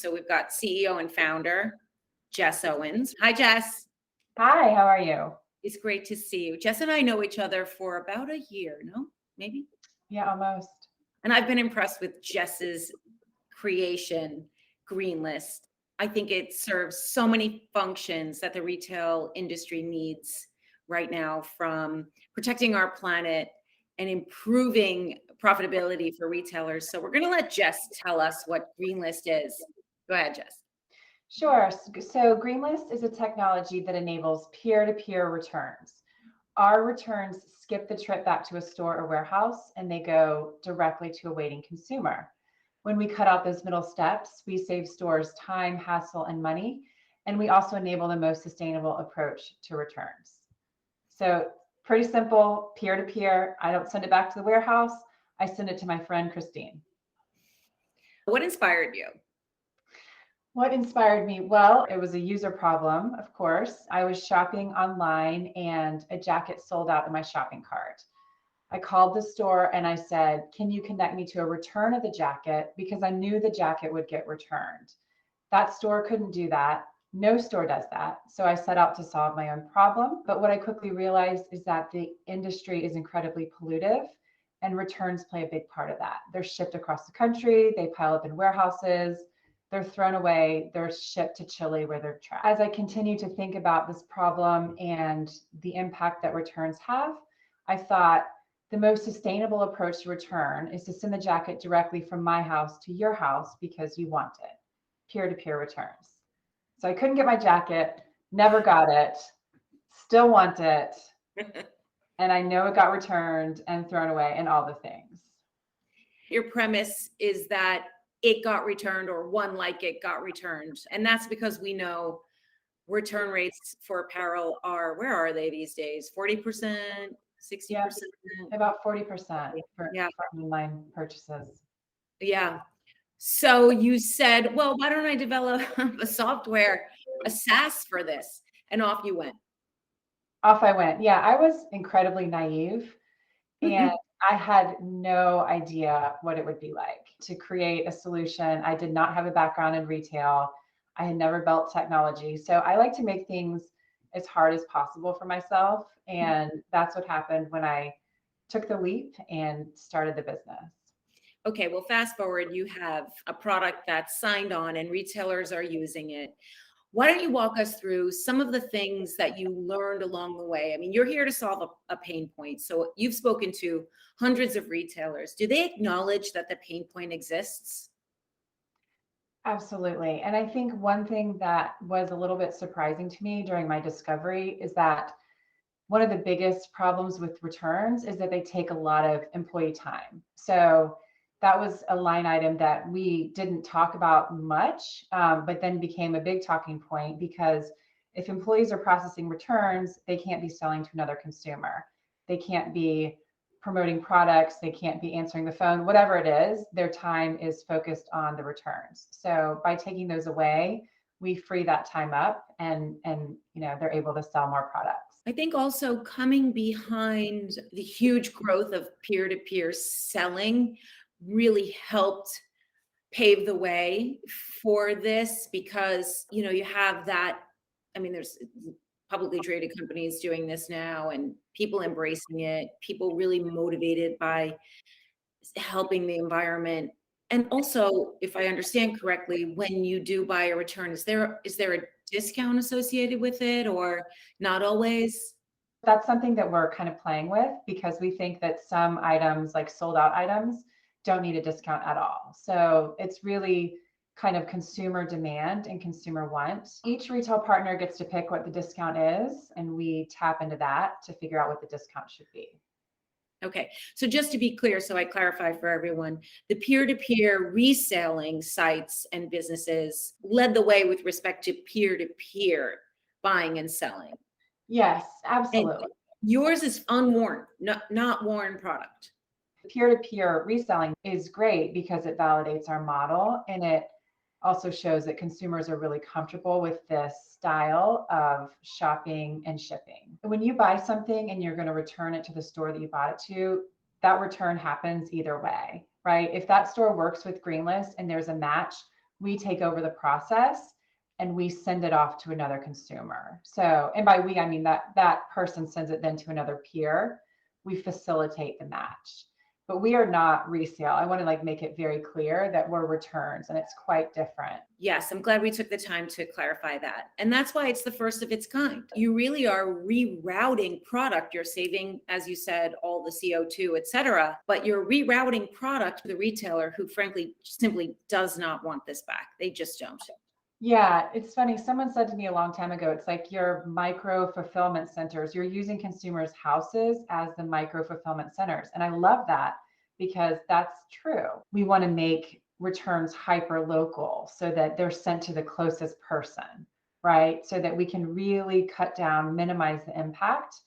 So we've got CEO and founder, Jess Owens. Hi, Jess. Hi, how are you? It's great to see you. Jess and I know each other for about a year, no? Maybe? Yeah, almost. And I've been impressed with Jess's creation, Greenlist. I think it serves so many functions that the retail industry needs right now, from protecting our planet and improving profitability for retailers. So we're going to let Jess tell us what Greenlist is. Go ahead, Jess. Sure. So Greenlist is a technology that enables peer-to-peer returns. Our returns skip the trip back to a store or warehouse, and they go directly to a waiting consumer. When we cut out those middle steps, we save stores time, hassle, and money, and we also enable the most sustainable approach to returns. So pretty simple, peer-to-peer. I don't send it back to the warehouse. I send it to my friend, Christine. What inspired you? What inspired me? Well, it was a user problem, of course. I was shopping online and a jacket sold out in my shopping cart. I called the store and I said, can you connect me to a return of the jacket? Because I knew the jacket would get returned. That store couldn't do that. No store does that. So I set out to solve my own problem. But what I quickly realized is that the industry is incredibly pollutive, and returns play a big part of that. They're shipped across the country, they pile up in warehouses, they're thrown away, they're shipped to Chile where they're trapped. As I continue to think about this problem and the impact that returns have, I thought the most sustainable approach to return is to send the jacket directly from my house to your house because you want it. Peer-to-peer returns. So I couldn't get my jacket, never got it, still want it, and I know it got returned and thrown away and all the things. Your premise is that it got returned, or one like it got returned. And that's because we know return rates for apparel are, where are they these days? 40%, 60%? Yeah, about 40% for online purchases. Yeah. So you said, well, why don't I develop a software, a SaaS for this? And off you went. Off I went. Yeah, I was incredibly naive and I had no idea what it would be like to create a solution. I did not have a background in retail. I had never built technology. So I like to make things as hard as possible for myself. And that's what happened when I took the leap and started the business. Okay, well, fast forward, you have a product that's signed on and retailers are using it. Why don't you walk us through some of the things that you learned along the way? I mean, you're here to solve a pain point. So you've spoken to hundreds of retailers. Do they acknowledge that the pain point exists? Absolutely. And I think one thing that was a little bit surprising to me during my discovery is that one of the biggest problems with returns is that they take a lot of employee time. So that was a line item that we didn't talk about much, but then became a big talking point, because if employees are processing returns, they can't be selling to another consumer. They can't be promoting products. They can't be answering the phone, whatever it is, their time is focused on the returns. So by taking those away, we free that time up and they're able to sell more products. I think also coming behind the huge growth of peer-to-peer selling really helped pave the way for this, because you have that. I mean, there's publicly traded companies doing this now and people embracing it, people really motivated by helping the environment. And also, if I understand correctly, when you do buy a return, is there a discount associated with it, or not always? That's something that we're kind of playing with, because we think that some items, like sold out items, don't need a discount at all. So it's really kind of consumer demand and consumer want. Each retail partner gets to pick what the discount is, and we tap into that to figure out what the discount should be. Okay, so just to be clear, so I clarify for everyone, the peer-to-peer reselling sites and businesses led the way with respect to peer-to-peer buying and selling. Yes, absolutely. And yours is unworn, not worn product. Peer-to-peer reselling is great because it validates our model, and it also shows that consumers are really comfortable with this style of shopping and shipping. When you buy something and you're going to return it to the store that you bought it to, that return happens either way, right? If that store works with Greenlist and there's a match We take over the process and we send it off to another consumer. So, and by we, I mean that person sends it then to another peer. We facilitate the match, but we are not resale. I want to like make it very clear that we're returns, and it's quite different. Yes, I'm glad we took the time to clarify that. And that's why it's the first of its kind. You really are rerouting product. You're saving, as you said, all the CO2, et cetera, but you're rerouting product to the retailer who frankly simply does not want this back. They just don't. Yeah, it's funny. Someone said to me a long time ago, it's like your micro fulfillment centers. You're using consumers' houses as the micro fulfillment centers. And I love that because that's true. We want to make returns hyper local so that they're sent to the closest person, right? So that we can really cut down, minimize the impact,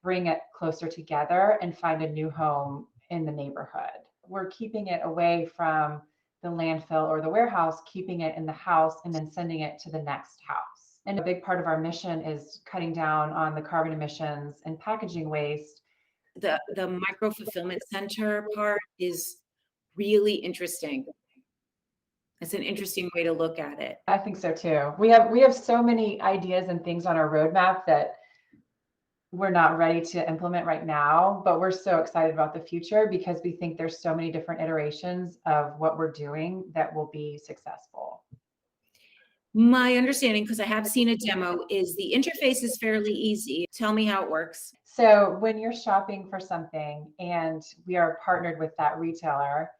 bring it closer together, and find a new home in the neighborhood. We're keeping it away from the landfill or the warehouse, keeping it in the house and then sending it to the next house. And a big part of our mission is cutting down on the carbon emissions and packaging waste. The micro fulfillment center part is really interesting. It's an interesting way to look at it. I think so too. We have so many ideas and things on our roadmap that we're not ready to implement right now, but we're so excited about the future because we think there's so many different iterations of what we're doing that will be successful. My understanding, because I have seen a demo, is the interface is fairly easy. Tell me how it works. So when you're shopping for something and we are partnered with that retailer,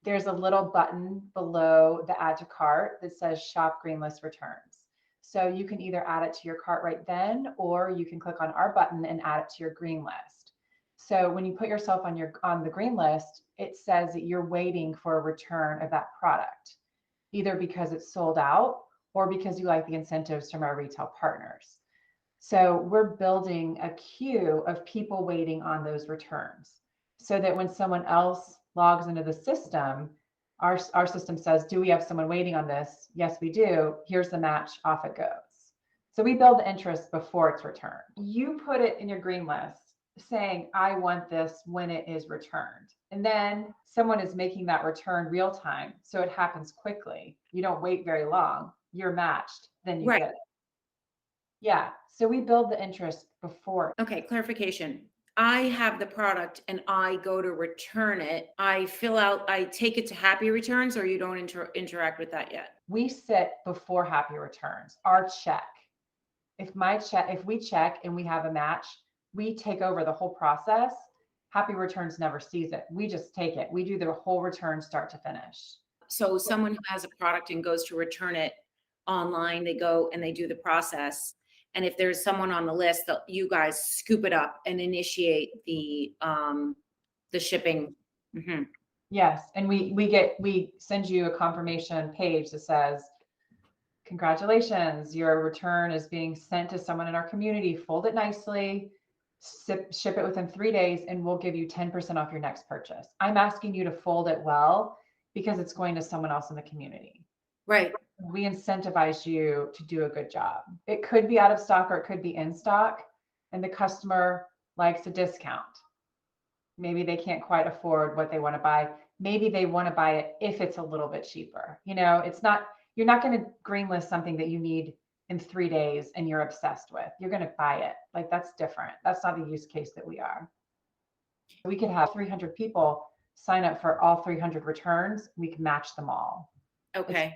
there's a little button below the add to cart that says shop Greenlist returns. So you can either add it to your cart right then, or you can click on our button and add it to your green list. So when you put yourself on the green list, it says that you're waiting for a return of that product, either because it's sold out or because you like the incentives from our retail partners. So we're building a queue of people waiting on those returns so that when someone else logs into the system, our system says, do we have someone waiting on this? Yes, we do. Here's the match, off it goes. So we build the interest before it's returned. You put it in your green list saying, I want this when it is returned. And then someone is making that return real time. So it happens quickly. You don't wait very long. You're matched, then you Right. get it. Yeah. So we build the interest before. Okay, clarification. I have the product and I go to return it. I take it to Happy Returns, or you don't interact with that yet? We sit before Happy Returns, our check. If we check and we have a match, we take over the whole process. Happy Returns never sees it. We just take it. We do the whole return start to finish. So someone who has a product and goes to return it online, they go and they do the process. And if there's someone on the list, you guys scoop it up and initiate the shipping. Mm-hmm. Yes, and we send you a confirmation page that says, congratulations, your return is being sent to someone in our community. Fold it nicely, ship it within 3 days, and we'll give you 10% off your next purchase. I'm asking you to fold it well because it's going to someone else in the community. Right. We incentivize you to do a good job. It could be out of stock or it could be in stock, and the customer likes a discount. Maybe they can't quite afford what they want to buy. Maybe they want to buy it if it's a little bit cheaper. You're not going to greenlist something that you need in 3 days and you're obsessed with. You're going to buy it. Like, that's different. That's not the use case that we are. We could have 300 people sign up for all 300 returns. We can match them all. Okay.